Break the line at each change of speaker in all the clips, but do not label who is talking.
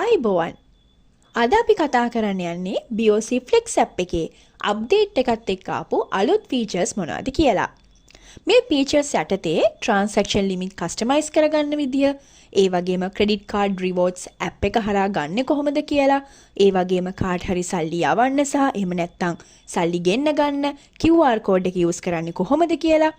ආයිබෝවන්. අද අපි කතා කරන්න යන්නේ BOC Flex app එකේ අප්ඩේට් එකත් එක්ක ආපු අලුත් ෆීචර්ස් මොනවද කියලා. මේ ෆීචර්ස් යටතේ transaction limit customize කරගන්න විදිය, ඒ වගේම credit card rewards app එක හරහා ගන්න කොහොමද කියලා, ඒ වගේම කාට හරි සල්ලි යවන්න සහ එහෙම නැත්නම් සල්ලි ගෙන්න ගන්න QR code එක use කරන්නේ කොහොමද කියලා,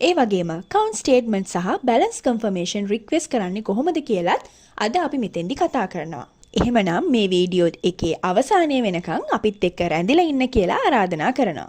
ඒ වගේම account statement සහ balance confirmation request කරන්නේ කොහොමද කියලාත් අද අපි මෙතෙන්දි කතා කරනවා. එහෙමනම් මේ වීඩියෝ එකේ අවසානයේ වෙනකන් අපිත් එක්ක රැඳිලා ඉන්න කියලා ආරාධනා කරනවා.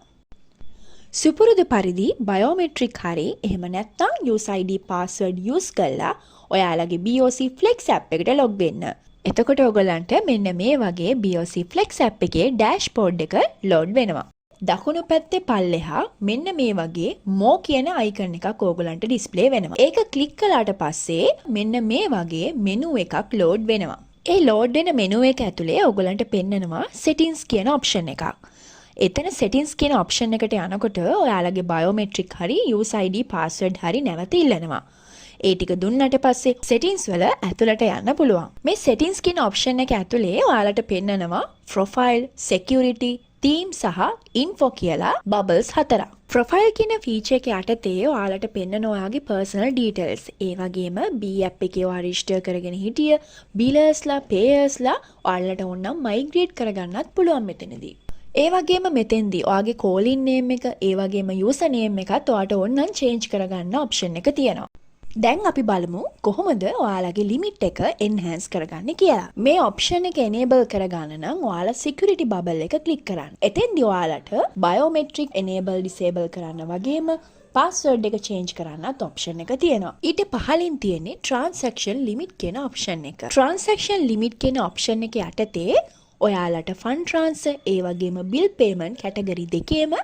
සුපුරුදු පරිදි බයෝමෙට්‍රික් හරි එහෙම නැත්නම් user ID password use කරලා ඔයාලගේ BOC Flex app එකට log වෙන්න. එතකොට ඔයගලන්ට මෙන්න මේ වගේ BOC Flex app එකේ dashboard එක load වෙනවා. දකුණු පැත්තේ පල්ලෙහා මෙන්න මේ වගේ more කියන icon එකක් ඔයගලන්ට display වෙනවා. ඒක click කළාට පස්සේ මෙන්න මේ වගේ menu එකක් load වෙනවා. ඒ load වෙන menu එක ඇතුලේ ඔයගලන්ට පෙන්නනවා settings කියන option එකක්. එතන settings කියන option එකට යනකොට ඔයාලගේ biometric හරි user ID password හරි නැවත ඉල්ලනවා. ඒ ටික දුන්නට පස්සේ settings වල ඇතුළට යන්න පුළුවන්. මේ settings කියන option එක ඇතුලේ ඔයාලට පෙන්නනවා profile, security, theme සහ info කියලා bubbles 4ක්. profile කියන feature එක යටතේ ඔයාලට පෙන්නන ඔයාගේ personal details. ඒ වගේම B app එකේ ඔයා register කරගෙන හිටිය billersලා, payersලා ඔයාලට ඕනනම් migrate කරගන්නත් පුළුවන් මෙතනදී. ඒ වගේම මෙතෙන්දී ඔයාගේ calling name එක, ඒ වගේම user name එකත් ඔයාට ඕනනම් change කරගන්න option එක තියෙනවා. දැන් අපි බලමු කොහොමද ඔයාලගේ limit එක enhance කරගන්නේ කියලා. මේ option එක enable කරගන්න නම් ඔයාලා security bubble එක click කරන්න. එතෙන්දී ඔයාලට biometric enable disable කරන්න වගේම password එක change කරන්නත් option එක තියෙනවා. ඊට පහලින් තියෙන්නේ transaction limit කියන option එක. transaction limit කියන option එක යටතේ ඔයාලට fund transfer ඒ වගේම bill payment category දෙකේම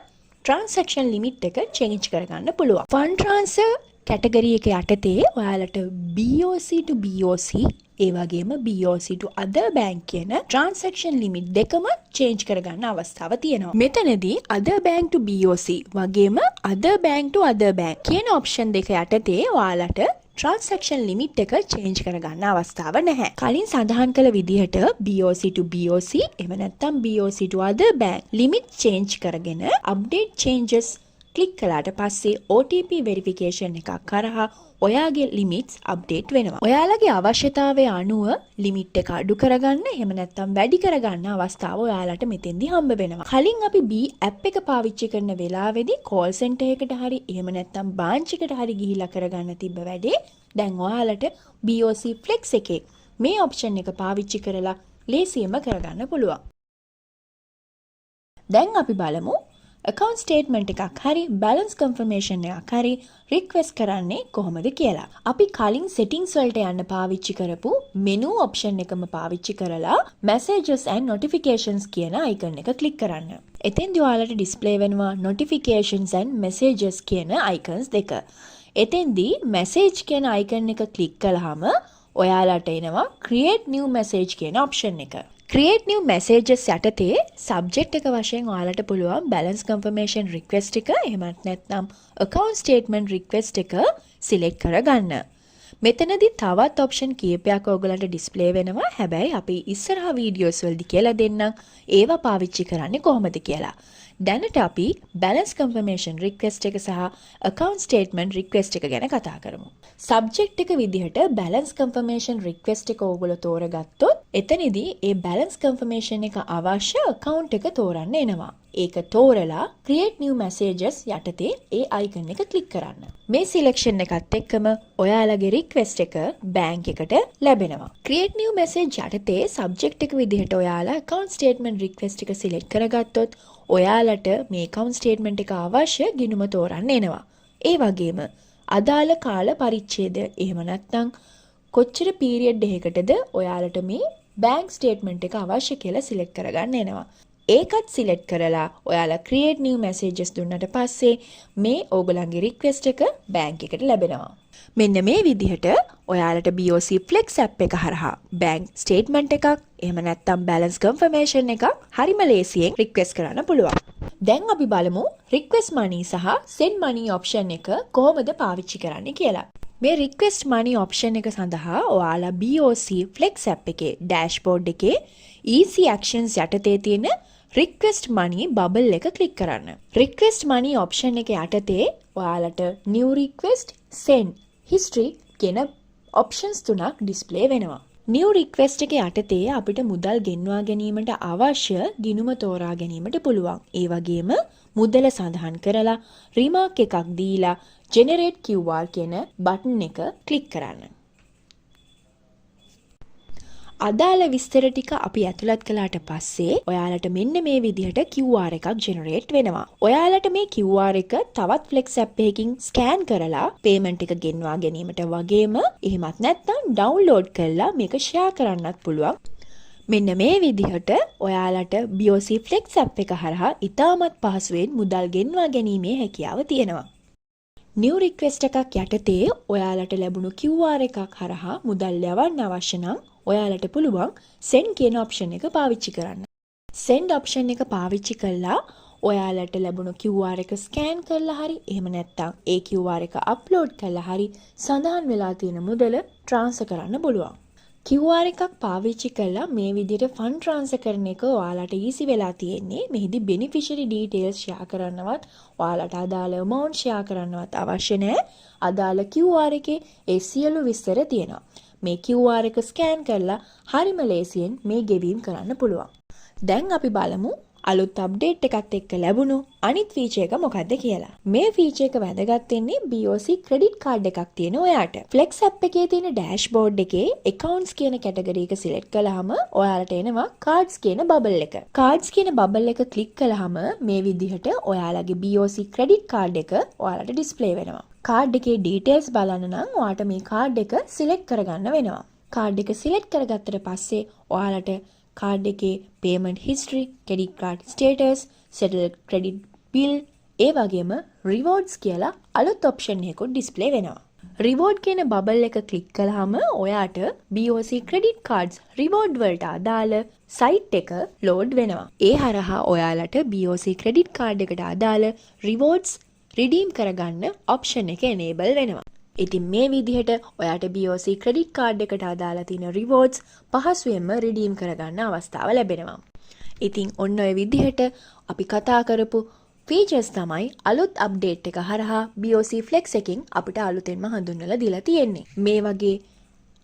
transaction limit එක change කරගන්න පුළුවන්. fund transfer category එක යටතේ ඔයාලට BOC to BOC ඒ වගේම BOC to other bank කියන transaction limit දෙකම change කරගන්න අවස්ථාව තියෙනවා. මෙතනදී other bank to BOC වගේම other bank to other bank කියන option දෙක යටතේ ඔයාලට transaction limit එක change කරගන්න අවස්ථාව නැහැ. කලින් සඳහන් කළ විදිහට BOC to BOC එහෙම නැත්නම් BOC to other bank limit change කරගෙන update changes click කළාට පස්සේ OTP verification එකක් කරහා ඔයාගේ limits update වෙනවා. ඔයාලගේ අවශ්‍යතාවය අනුව limit එක අඩු කරගන්න එහෙම නැත්නම් වැඩි කරගන්න අවස්ථාව ඔයාලට මෙතෙන්දී හම්බ වෙනවා. කලින් අපි B app එක පාවිච්චි කරන වෙලාවේදී call center එකට හරි එහෙම නැත්නම් branch එකට හරි ගිහිල්ලා කරගන්න තිබ්බ වැඩේ දැන් ඔයාලට BOC Flex එකේ මේ option එක පාවිච්චි කරලා ලේසියෙන්ම කරගන්න පුළුවන්. දැන් අපි බලමු account statement එකක් හරි balance confirmation එකක් හරි request කරන්නේ කොහොමද කියලා. අපි කලින් settings වලට යන්න පාවිච්චි කරපු menu option එකම පාවිච්චි කරලා messages and notifications කියන icon එක click කරන්න. එතෙන්දී ඔයාලට display වෙනවා notifications and messages කියන icons දෙක. එතෙන්දී message කියන icon එක click කළාම ඔයාලට එනවා create new message කියන option එක. create new messages යටතේ subject එක වශයෙන් ඔයාලට පුළුවන් balance confirmation request එක එහෙමත් නැත්නම් account statement request එක select කරගන්න. මෙතනදී තවත් option කීපයක් ඔයගලන්ට display වෙනවා. හැබැයි අපි ඉස්සරහා videos වලදී කියලා දෙන්නම් ඒවා පාවිච්චි කරන්නේ කොහොමද කියලා. දැනට අපි balance confirmation request එක සහ account statement request එක ගැන කතා කරමු. subject එක විදිහට balance confirmation request එක ඕගොල්ලෝ තෝරගත්තොත් එතනදී ඒ balance confirmation එක අවශ්‍ය account එක තෝරන්න එනවා. ඒක තෝරලා create new messages යටතේ ඒ icon එක click කරන්න. මේ selection එකත් එක්කම ඔයාලගේ request එක bank එකට ලැබෙනවා. create new message යටතේ subject එක විදිහට ඔයාලා account statement request එක select කරගත්තොත් ඔයාලට මේ account statement එක අවශ්‍ය ගිණුම තෝරන්න එනවා. ඒ වගේම අදාළ කාල පරිච්ඡේදය එහෙම නැත්නම් කොච්චර period එකකටද ඔයාලට මේ bank statement එක අවශ්‍ය කියලා select කරගන්න එනවා. ඒකත් select කරලා ඔයාලා create new messages දුන්නට පස්සේ මේ ඕගලන්ගේ request එක bank එකට ලැබෙනවා. මෙන්න මේ විදිහට ඔයාලට BOC Flex app එක හරහා bank statement එකක් එහෙම නැත්නම් balance confirmation එකක් හරිම ලේසියෙන් request කරන්න පුළුවන්. දැන් අපි බලමු request money සහ send money option එක කොහොමද පාවිච්චි කරන්නේ කියලා. මේ රික්වෙස්ට් මනි ඔප්ෂන් එක සඳහා ඔයාලා BOC Flex app එකේ ඩෑෂ්බෝඩ් එකේ easy actions යටතේ තියෙන request money bubble එක ක්ලික් කරන්න. request money option එක යටතේ ඔයාලට new request, send, history කියන options තුනක් display වෙනවා. new request එක යටතේ අපිට මුදල් ගෙන්වා ගැනීමට අවශ්‍ය ගිණුම තෝරා ගැනීමට පුළුවන්. ඒ වගේම මුදල සඳහන් කරලා remark එකක් දීලා generate QR කියන බටන් එක ක්ලික් කරන්න. අදාළ විස්තර ටික අපි ඇතුළත් කළාට පස්සේ ඔයාලට මෙන්න මේ විදිහට QR එකක් ජෙනරේට් වෙනවා. ඔයාලට මේ QR එක තවත් Flex app එකකින් ස්කෑන් කරලා payment එක ගෙන්වා ගැනීමට වගේම එහෙමත් නැත්නම් ඩවුන්ලෝඩ් කරලා මේක ෂෙයා කරන්නත් පුළුවන්. මෙන්න මේ විදිහට ඔයාලට BOC Flex app එක හරහා ඉතාමත් පහසුවෙන් මුදල් ගෙන්වා ගැනීමේ හැකියාව තියෙනවා. new request එකක් යටතේ ඔයාලට ලැබුණු QR එකක් හරහා මුදල් යවන්න අවශ්‍ය නම් ඔයාලට පුළුවන් send කියන option එක පාවිච්චි කරන්න. send option එක පාවිච්චි කළා ඔයාලට ලැබුණු QR එක scan කරලා හරි එහෙම නැත්නම් ඒ QR එක upload කරලා හරි සඳහන් වෙලා තියෙන මුදල transfer කරන්න පුළුවන්. QR එකක් පාවිච්චි කළා මේ විදිහට fund transfer කරන එක ඔයාලට easy වෙලා තියෙන්නේ. මෙහිදී beneficiary details share කරන්නවත් ඔයාලට අදාළ amount share කරන්නවත් අවශ්‍ය නැහැ. අදාළ QR එකේ ඒ සියලු විස්තර තියෙනවා. මේ QR එක ස්කෑන් කරලා හරිම ලේසියෙන් මේ ගෙවීම් කරන්න පුළුවන්. දැන් අපි බලමු අලුත් අප්ඩේට් එකත් එක්ක ලැබුණු අනිත් ෆීචර් එක මොකක්ද කියලා. මේ ෆීචර් එක වැදගත් වෙන්නේ BOC ක්‍රෙඩිට් කාඩ් එකක් තියෙන ඔයාට. Flex app එකේ තියෙන ඩෑෂ්බෝඩ් එකේ accounts කියන කැටගරි එක සිලෙක්ට් කළාම ඔයාලට එනවා cards කියන බබල් එක. cards කියන බබල් එක ක්ලික් කළාම මේ විදිහට ඔයාලගේ BOC ක්‍රෙඩිට් කාඩ් එක ඔයාලට ඩිස්ප්ලේ වෙනවා. කාඩ් එකේ ඩීටේල්ස් බලන්න නම් ඔයාලට මේ කාඩ් එක සිලෙක්ට් කරගන්න වෙනවා. කාඩ් එක සිලෙක්ට් කරගත්තට පස්සේ ඔයාලට කාඩ් එකේ payment history, credit card status, settled credit bill ඒ වගේම rewards කියලා අලුත් option එකකුත් display වෙනවා. reward කියන බබල් එක ක්ලික් කළාම ඔයාට BOC credit cards reward වලට අදාළ site එක load වෙනවා. ඒ හරහා ඔයාලට BOC credit card එකට අදාළ rewards redeem කරගන්න option එක enable වෙනවා. ඉතින් මේ විදිහට ඔයාට BOC credit card එකට අදාළ තියෙන rewards පහසුවෙන්ම redeem කරගන්න අවස්ථාව ලැබෙනවා. ඉතින් ඔන්න ඔය විදිහට අපි කතා කරපු features තමයි අලුත් update එක හරහා BOC Flex එකකින් අපිට අලුතෙන්ම හඳුන්වලා දීලා තියෙන්නේ. මේ වගේ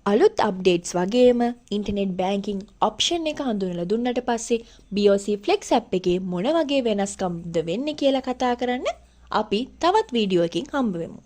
අලුත් updates වගේම internet banking option එක හඳුන්වලා දුන්නට පස්සේ BOC Flex app එකේ මොන වගේ වෙනස්කම්ද වෙන්නේ කියලා කතා කරන්න අපි තවත් වීඩියෝ එකකින් හම්බ වෙමු.